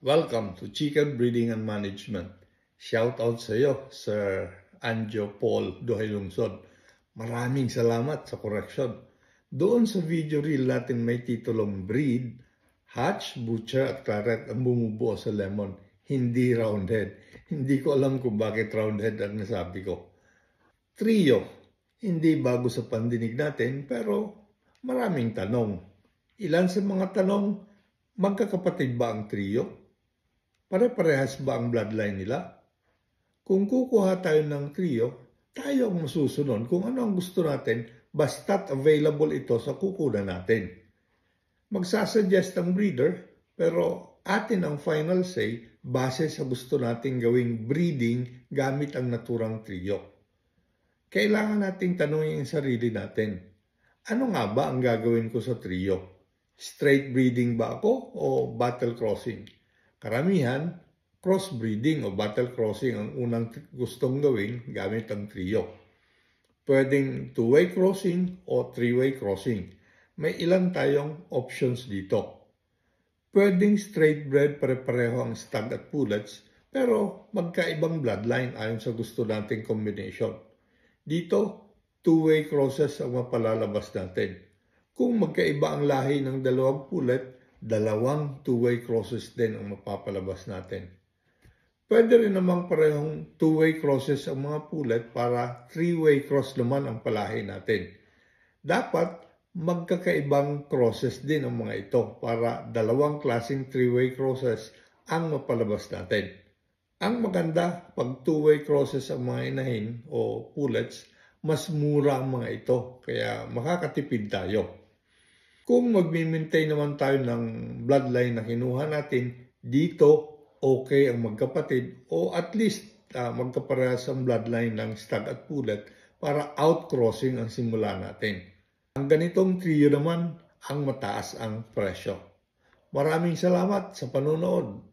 Welcome to Chicken Breeding and Management. Shout out sa iyo, Sir Anjo Paul Duhay Lungsod. Maraming salamat sa correction. Doon sa video reel natin may titulong Breed, Hatch, Butcher at Claret ang bumubuo sa lemon, hindi roundhead. Hindi ko alam kung bakit roundhead ang nasabi ko. Trio, hindi bago sa pandinig natin pero maraming tanong. Ilan sa mga tanong, magkakapatid ba ang trio? Pare-parehas ba ang bloodline nila? Kung kukuha tayo ng trio, tayo ang masusunod kung ano ang gusto natin basta't available ito sa kukunan natin. Magsasuggest ang breeder pero atin ang final say base sa gusto nating gawing breeding gamit ang naturang trio. Kailangan nating tanungin ang sarili natin, ano nga ba ang gagawin ko sa trio? Straight breeding ba ako o battle crossing? Karamihan, crossbreeding o battle crossing ang unang gustong gawin gamit ang trio. Pwedeng two-way crossing o three-way crossing. May ilan tayong options dito. Pwedeng straight bred pare-pareho ang stud at pullets pero magkaibang bloodline ayon sa gusto nating combination. Dito, two-way crosses ang mapalalabas natin. Kung magkaiba ang lahi ng dalawang pullet, dalawang two-way crosses din ang mapapalabas natin. Pwede rin namang parehong two-way crosses ang mga pullet para three-way cross naman ang palahi natin. Dapat magkakaibang crosses din ang mga ito para dalawang klaseng three-way crosses ang mapalabas natin. Ang maganda, pag two-way crosses ang mga inahin o pullets, mas mura ang mga ito, kaya makakatipid tayo. Kung magmi-maintain naman tayo ng bloodline na kinuha natin, dito okay ang magkapatid o at least magkaparehas ang bloodline ng stud at pullet para outcrossing ang simula natin. Ang ganitong trio naman, ang mataas ang presyo. Maraming salamat sa panonood.